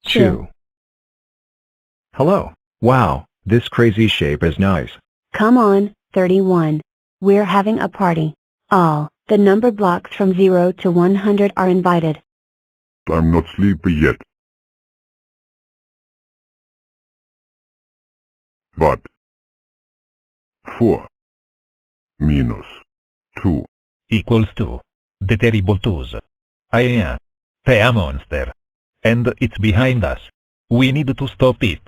Chew. Hello. Wow, this crazy shape is nice. Come on, 31. We're having a party. All the number blocks from 0 to 100 are invited. I'm not sleepy yet. But 4 minus 2 equals to the terrible twos. A monster. And it's behind us. We need to stop it.